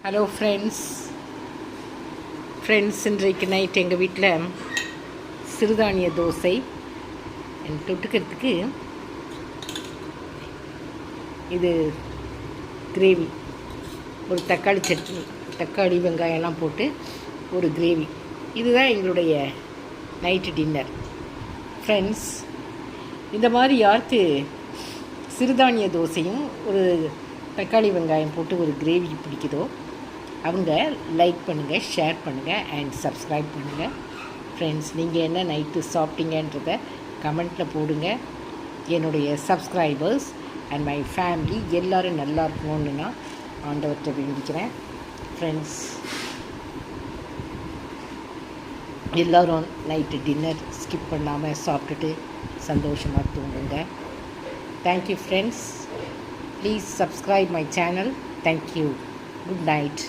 Hello friends இன்றைக்கு night எங்கள் வீட்டில் சிறுதானிய தோசை தொட்டுக்கிறதுக்கு இது கிரேவி, ஒரு தக்காளி சட்னி, தக்காளி வெங்காயம்லாம் போட்டு ஒரு கிரேவி. இதுதான் எங்களுடைய நைட்டு டின்னர். ஃப்ரெண்ட்ஸ், இந்த மாதிரி யாருக்கு சிறுதானிய தோசையும் ஒரு தக்காளி வெங்காயம் போட்டு ஒரு கிரேவி பிடிக்குதோ அவங்க லைக் பண்ணுங்கள், ஷேர் பண்ணுங்கள் அண்ட் சப்ஸ்கிரைப் பண்ணுங்கள். ஃப்ரெண்ட்ஸ், நீங்கள் என்ன நைட்டு சாப்பிட்டீங்கன்றத கமெண்ட்டில் போடுங்க. என்னுடைய சப்ஸ்கிரைபர்ஸ் அண்ட் மை ஃபேமிலி எல்லோரும் நல்லா இருக்கணும்னு நான் ஆண்டவர்கிட்ட வேண்டிக்கிறேன். ஃப்ரெண்ட்ஸ், எல்லோரும் நைட்டு டின்னர் ஸ்கிப் பண்ணாமல் சாப்பிட்டுட்டு சந்தோஷமாக தூங்குங்க. Thank you friends. Please subscribe my channel. Thank you. Good night.